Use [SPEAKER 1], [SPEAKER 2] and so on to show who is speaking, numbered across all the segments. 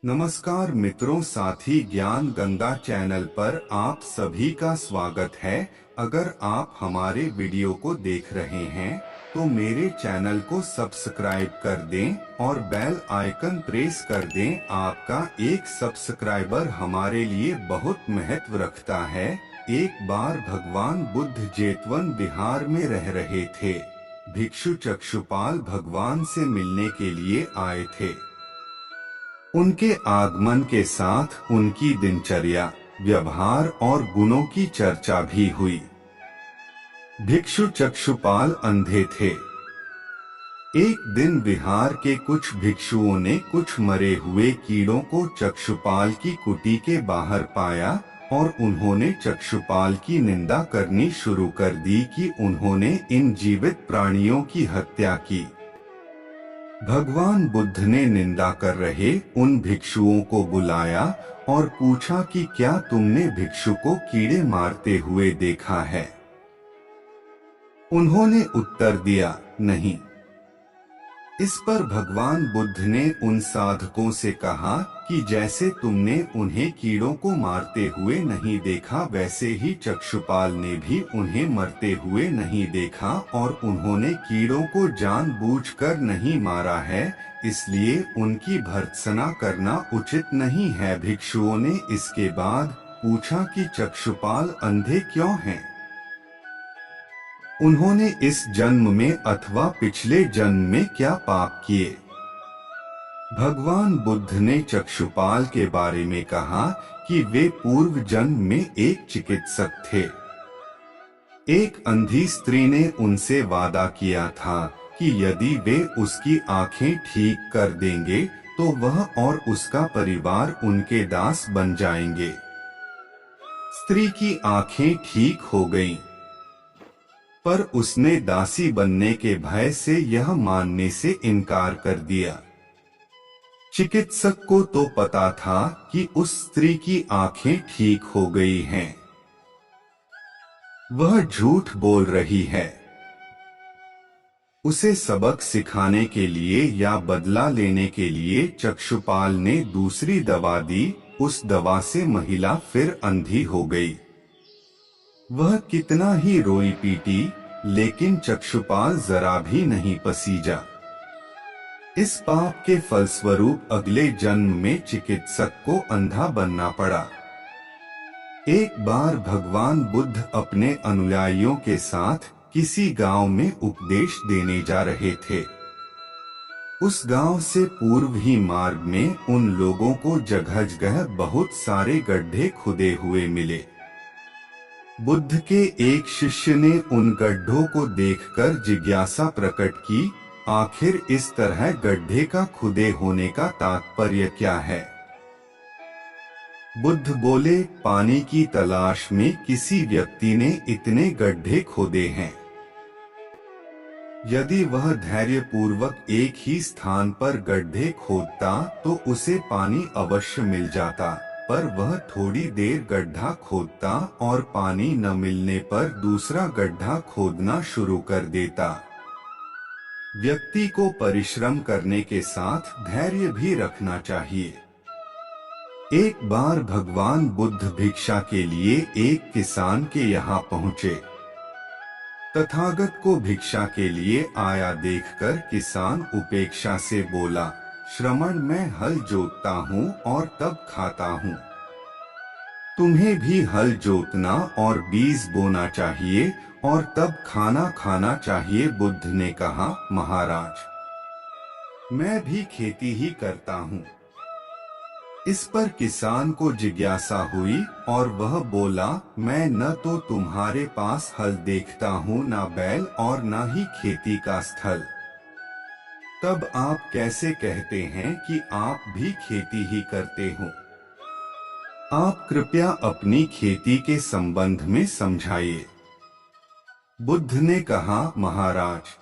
[SPEAKER 1] नमस्कार मित्रों, साथी ज्ञान गंगा चैनल पर आप सभी का स्वागत है। अगर आप हमारे वीडियो को देख रहे हैं तो मेरे चैनल को सब्सक्राइब कर दें और बेल आइकन प्रेस कर दें। आपका एक सब्सक्राइबर हमारे लिए बहुत महत्व रखता है। एक बार भगवान बुद्ध जेतवन बिहार में रह रहे थे। भिक्षु चक्षुपाल भगवान से मिलने के लिए आए थे। उनके आगमन के साथ उनकी दिनचर्या, व्यवहार और गुणों की चर्चा भी हुई। भिक्षु चक्षुपाल अंधे थे। एक दिन बिहार के कुछ भिक्षुओं ने कुछ मरे हुए कीड़ों को चक्षुपाल की कुटी के बाहर पाया और उन्होंने चक्षुपाल की निंदा करनी शुरू कर दी कि उन्होंने इन जीवित प्राणियों की हत्या की। भगवान बुद्ध ने निंदा कर रहे उन भिक्षुओं को बुलाया और पूछा कि क्या तुमने भिक्षु को कीड़े मारते हुए देखा है? उन्होंने उत्तर दिया, नहीं। इस पर भगवान बुद्ध ने उन साधकों से कहा कि जैसे तुमने उन्हें कीड़ों को मारते हुए नहीं देखा, वैसे ही चक्षुपाल ने भी उन्हें मरते हुए नहीं देखा और उन्होंने कीड़ों को जानबूझकर नहीं मारा है, इसलिए उनकी भर्त्सना करना उचित नहीं है। भिक्षुओं ने इसके बाद पूछा कि चक्षुपाल अंधे क्यों हैं? उन्होंने इस जन्म में अथवा पिछले जन्म में क्या पाप किए? भगवान बुद्ध ने चक्षुपाल के बारे में कहा कि वे पूर्व जन्म में एक चिकित्सक थे। एक अंधी स्त्री ने उनसे वादा किया था कि यदि वे उसकी आंखें ठीक कर देंगे तो वह और उसका परिवार उनके दास बन जाएंगे। स्त्री की आंखें ठीक हो गईं, पर उसने दासी बनने के भय से यह मानने से इनकार कर दिया। चिकित्सक को तो पता था कि उस स्त्री की आंखें ठीक हो गई हैं। वह झूठ बोल रही है। उसे सबक सिखाने के लिए या बदला लेने के लिए चक्षुपाल ने दूसरी दवा दी। उस दवा से महिला फिर अंधी हो गई। वह कितना ही रोई पीटी, लेकिन चक्षुपाल जरा भी नहीं पसीजा। इस पाप के फलस्वरूप अगले जन्म में चिकित्सक को अंधा बनना पड़ा। एक बार भगवान बुद्ध अपने अनुयायियों के साथ किसी गांव में उपदेश देने जा रहे थे। उस गांव से पूर्व ही मार्ग में उन लोगों को जगह-जगह बहुत सारे गड्ढे खुदे हुए मिले। बुद्ध के एक शिष्य ने उन गड्ढों को देखकर जिज्ञासा प्रकट की, आखिर इस तरह गड्ढे का खुदे होने का तात्पर्य क्या है? बुद्ध बोले, पानी की तलाश में किसी व्यक्ति ने इतने गड्ढे खोदे हैं। यदि वह धैर्यपूर्वक एक ही स्थान पर गड्ढे खोदता तो उसे पानी अवश्य मिल जाता, पर वह थोड़ी देर गड्ढा खोदता और पानी न मिलने पर दूसरा गड्ढा खोदना शुरू कर देता। व्यक्ति को परिश्रम करने के साथ धैर्य भी रखना चाहिए। एक बार भगवान बुद्ध भिक्षा के लिए एक किसान के यहाँ पहुँचे। तथागत को भिक्षा के लिए आया देखकर किसान उपेक्षा से बोला, श्रमण, मैं हल जोतता हूँ और तब खाता हूँ। तुम्हें भी हल जोतना और बीज बोना चाहिए और तब खाना खाना चाहिए। बुद्ध ने कहा, महाराज, मैं भी खेती ही करता हूँ। इस पर किसान को जिज्ञासा हुई और वह बोला, मैं न तो तुम्हारे पास हल देखता हूँ, न बैल और न ही खेती का स्थल। तब आप कैसे कहते हैं कि आप भी खेती ही करते हो? आप कृपया अपनी खेती के संबंध में समझाइए। बुद्ध ने कहा, महाराज,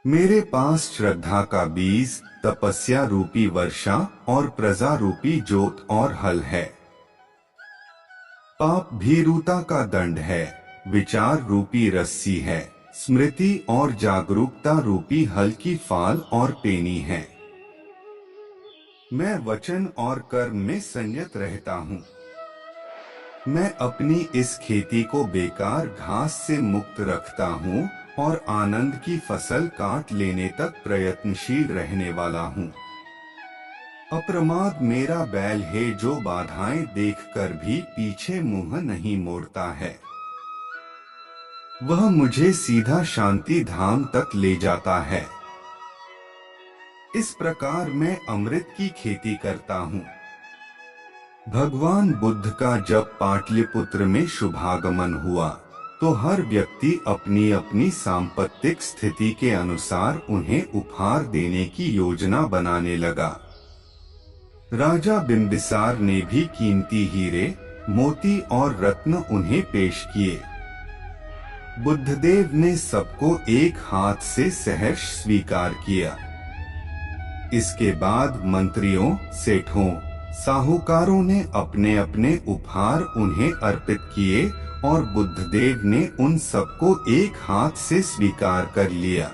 [SPEAKER 1] मेरे पास श्रद्धा का बीज, तपस्या रूपी वर्षा और प्रजा रूपी जोत और हल है। पाप भीरुता का दंड है, विचार रूपी रस्सी है, स्मृति और जागरूकता रूपी हल की फाल और पेनी है। मैं वचन और कर्म में संयत रहता हूँ। मैं अपनी इस खेती को बेकार घास से मुक्त रखता हूँ और आनंद की फसल काट लेने तक प्रयत्नशील रहने वाला हूँ। अप्रमाद मेरा बैल है जो बाधाएं देखकर भी पीछे मुंह नहीं मोड़ता है। वह मुझे सीधा शांति धाम तक ले जाता है। इस प्रकार मैं अमृत की खेती करता हूँ। भगवान बुद्ध का जब पाटलिपुत्र में शुभागमन हुआ तो हर व्यक्ति अपनी अपनी सांपत्तिक स्थिति के अनुसार उन्हें उपहार देने की योजना बनाने लगा। राजा बिंबिसार ने भी कीमती हीरे, मोती और रत्न उन्हें पेश किए। बुद्धदेव ने सबको एक हाथ से सहर्ष स्वीकार किया। इसके बाद मंत्रियों, सेठों, साहूकारों ने अपने अपने उपहार उन्हें अर्पित किए और बुद्धदेव ने उन सबको एक हाथ से स्वीकार कर लिया।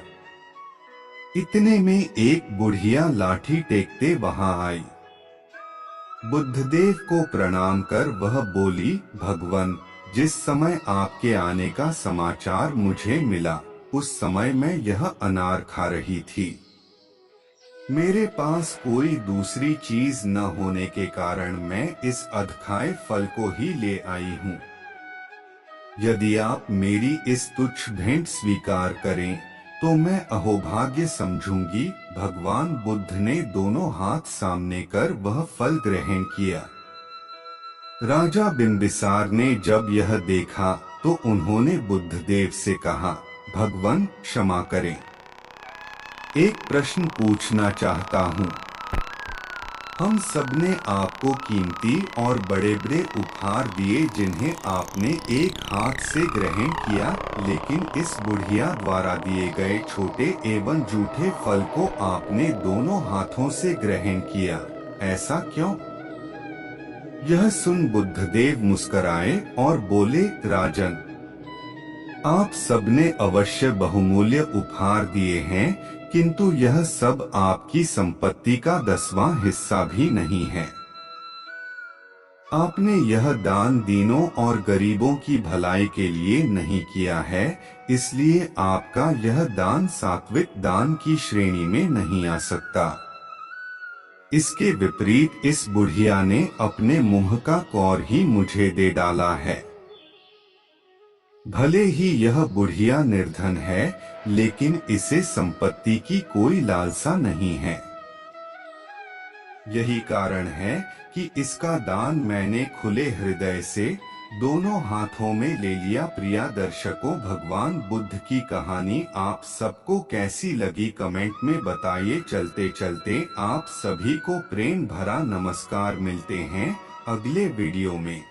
[SPEAKER 1] इतने में एक बुढ़िया लाठी टेकते वहां आई। बुद्धदेव को प्रणाम कर वह बोली, भगवन, जिस समय आपके आने का समाचार मुझे मिला उस समय मैं यह अनार खा रही थी। मेरे पास कोई दूसरी चीज न होने के कारण मैं इस अधखाए फल को ही ले आई हूँ। यदि आप मेरी इस तुच्छ भेंट स्वीकार करें तो मैं अहोभाग्य समझूंगी। भगवान बुद्ध ने दोनों हाथ सामने कर वह फल ग्रहण किया। राजा बिंबिसार ने जब यह देखा तो उन्होंने बुद्धदेव से कहा, भगवान क्षमा करें, एक प्रश्न पूछना चाहता हूँ। हम सबने आपको कीमती और बड़े बड़े उपहार दिए जिन्हें आपने एक हाथ से ग्रहण किया, लेकिन इस बुढ़िया द्वारा दिए गए छोटे एवं जूठे फल को आपने दोनों हाथों से ग्रहण किया, ऐसा क्यों? यह सुन बुद्धदेव मुस्कराए और बोले, राजन, आप सबने अवश्य बहुमूल्य उपहार दिए हैं, किंतु यह सब आपकी संपत्ति का 10वां हिस्सा भी नहीं है। आपने यह दान दीनों और गरीबों की भलाई के लिए नहीं किया है, इसलिए आपका यह दान सात्विक दान की श्रेणी में नहीं आ सकता। इसके विपरीत इस बुढ़िया ने अपने मुंह का कौर ही मुझे दे डाला है। भले ही यह बुढ़िया निर्धन है, लेकिन इसे संपत्ति की कोई लालसा नहीं है। यही कारण है कि इसका दान मैंने खुले हृदय से दोनों हाथों में ले लिया। प्रिय दर्शकों, भगवान बुद्ध की कहानी आप सबको कैसी लगी कमेंट में बताइए। चलते चलते आप सभी को प्रेम भरा नमस्कार। मिलते हैं अगले वीडियो में।